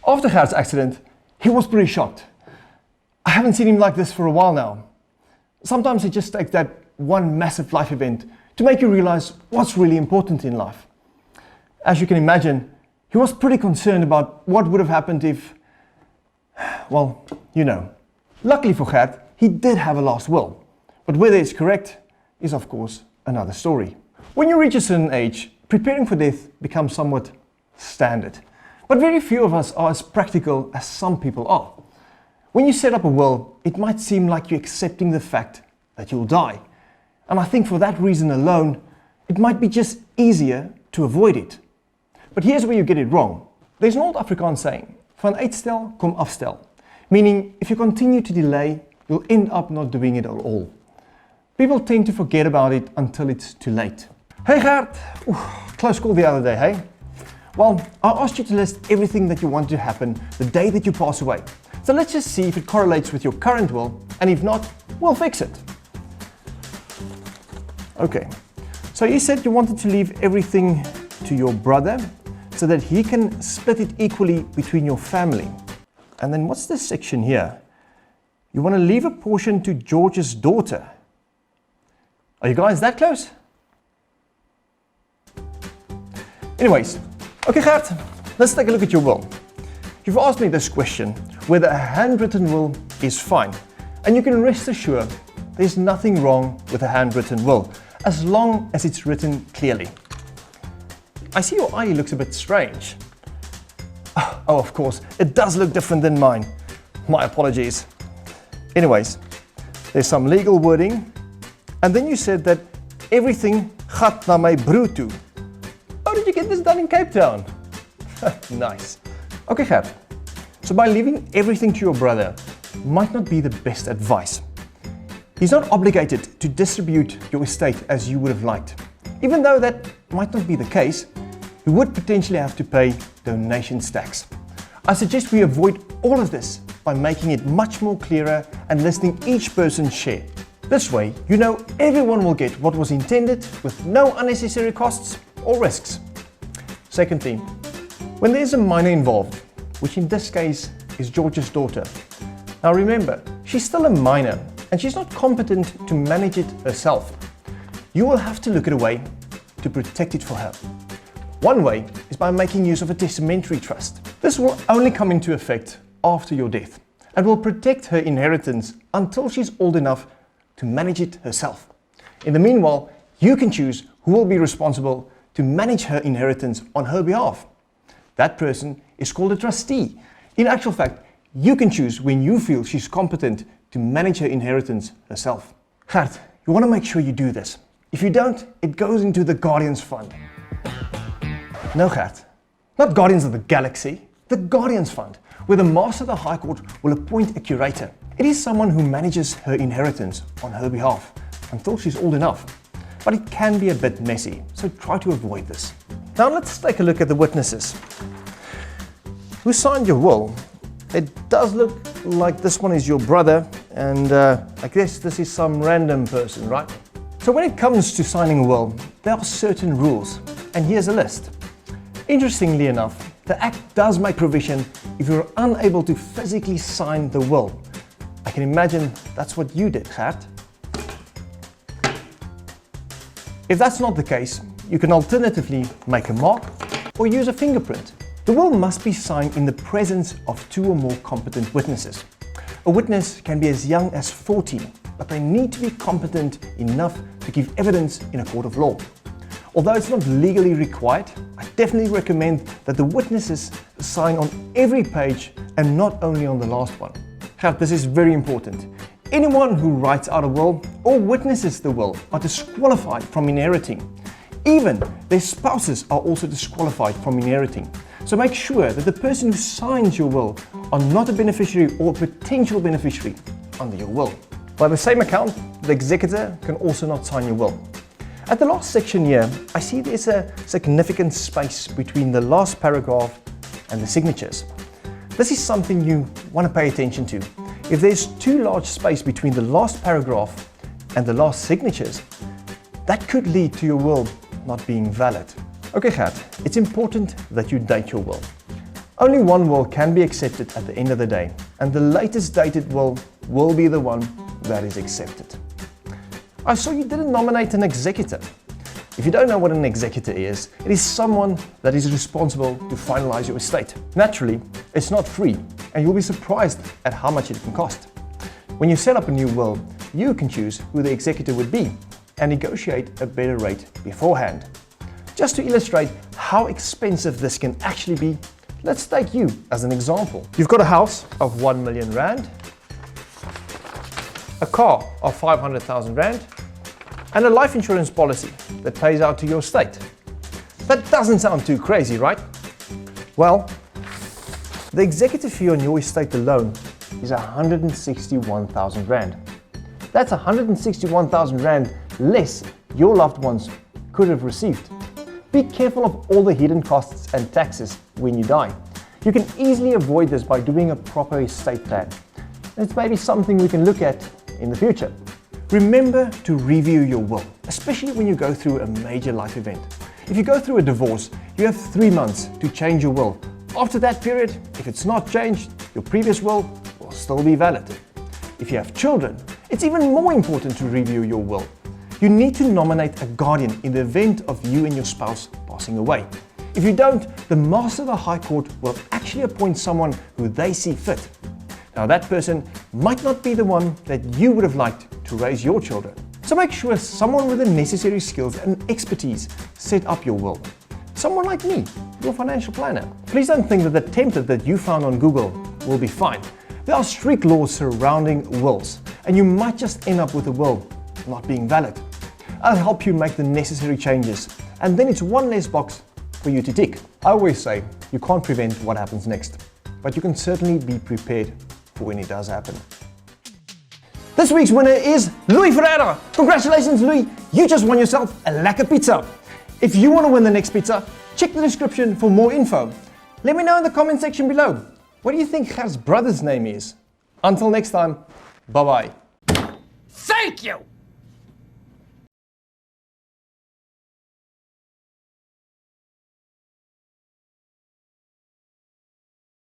After Gert's accident, he was pretty shocked. I haven't seen him like this for a while now. Sometimes it just takes that one massive life event to make you realize what's really important in life. As you can imagine, he was pretty concerned about what would have happened if, well, you know. Luckily for Gert, he did have a last will, but whether it's correct is of course another story. When you reach a certain age, preparing for death becomes somewhat standard, but very few of us are as practical as some people are. When you set up a will, it might seem like you're accepting the fact that you'll die, and I think for that reason alone, it might be just easier to avoid it. But here's where you get it wrong. There's an old Afrikaans saying, van uitstel kom afstel, meaning if you continue to delay, you'll end up not doing it at all. People tend to forget about it until it's too late. Hey Gert, close call the other day, hey? Well, I asked you to list everything that you want to happen the day that you pass away. So let's just see if it correlates with your current will, and if not, we'll fix it. Okay, so you said you wanted to leave everything to your brother so that he can split it equally between your family. And then what's this section here? You want to leave a portion to George's daughter. Are you guys that close? Anyways, okay Gert, let's take a look at your will. You've asked me this question, whether a handwritten will is fine. And you can rest assured there's nothing wrong with a handwritten will, as long as it's written clearly. I see your eye looks a bit strange. Oh, of course, it does look different than mine. My apologies. Anyways, there's some legal wording, and then you said that everything gaat na my broer toe. How did you get this done in Cape Town? Nice. Okay, Gert. So by leaving everything to your brother might not be the best advice. He's not obligated to distribute your estate as you would have liked. Even though that might not be the case, you would potentially have to pay donations tax. I suggest we avoid all of this by making it much more clearer and listing each person's share. This way, you know everyone will get what was intended with no unnecessary costs or risks. Secondly, when there's a minor involved, which in this case is George's daughter. Now remember, she's still a minor and she's not competent to manage it herself. You will have to look at a way to protect it for her. One way is by making use of a testamentary trust. This will only come into effect after your death and will protect her inheritance until she's old enough to manage it herself. In the meanwhile, you can choose who will be responsible to manage her inheritance on her behalf. That person is called a trustee. In actual fact, you can choose when you feel she's competent to manage her inheritance herself. Gert, you want to make sure you do this. If you don't, it goes into the Guardians Fund. No, Gert, not Guardians of the Galaxy, the Guardians Fund, where the Master of the High Court will appoint a curator. It is someone who manages her inheritance on her behalf until she's old enough. But it can be a bit messy, so try to avoid this. Now let's take a look at the witnesses. Who signed your will? It does look like this one is your brother, and I guess this is some random person, right? So when it comes to signing a will, there are certain rules, and here's a list. Interestingly enough, the Act does make provision if you're unable to physically sign the will. I can imagine that's what you did, Gert. If that's not the case, you can alternatively make a mark or use a fingerprint. The will must be signed in the presence of 2 or more competent witnesses. A witness can be as young as 14, but they need to be competent enough to give evidence in a court of law. Although it's not legally required, I definitely recommend that the witnesses sign on every page and not only on the last one. Gert, this is very important. Anyone who writes out a will or witnesses the will are disqualified from inheriting. Even their spouses are also disqualified from inheriting. So make sure that the person who signs your will are not a beneficiary or a potential beneficiary under your will. By the same account, the executor can also not sign your will. At the last section here, I see there's a significant space between the last paragraph and the signatures. This is something you want to pay attention to. If there's too large space between the last paragraph and the last signatures, that could lead to your will not being valid. Okay, Gert, it's important that you date your will. Only one will can be accepted at the end of the day, and the latest dated will be the one that is accepted. I saw you didn't nominate an executor. If you don't know what an executor is, it is someone that is responsible to finalize your estate. Naturally, it's not free, and you'll be surprised at how much it can cost. When you set up a new will, you can choose who the executor would be and negotiate a better rate beforehand. Just to illustrate how expensive this can actually be, let's take you as an example. You've got a house of 1 million rand, a car of 500,000 rand, and a life insurance policy that pays out to your estate. That doesn't sound too crazy, right? Well, the executive fee on your estate alone is 161,000 rand. That's 161,000 rand less your loved ones could have received. Be careful of all the hidden costs and taxes when you die. You can easily avoid this by doing a proper estate plan. It's maybe something we can look at in the future. Remember to review your will, especially when you go through a major life event. If you go through a divorce, you have 3 months to change your will. After that period, if it's not changed, your previous will still be valid. If you have children, it's even more important to review your will. You need to nominate a guardian in the event of you and your spouse passing away. If you don't, the Master of the High Court will actually appoint someone who they see fit. Now that person might not be the one that you would have liked to raise your children. So make sure someone with the necessary skills and expertise set up your will. Someone like me, your financial planner. Please don't think that the template that you found on Google will be fine. There are strict laws surrounding wills, and you might just end up with a will not being valid. I'll help you make the necessary changes, and then it's one less box for you to tick. I always say you can't prevent what happens next, but you can certainly be prepared for when it does happen. This week's winner is Louis Ferreira. Congratulations, Louis. You just won yourself a lekker pizza. If you want to win the next pizza, check the description for more info. Let me know in the comment section below. What do you think Gert's brother's name is? Until next time, bye-bye. Thank you!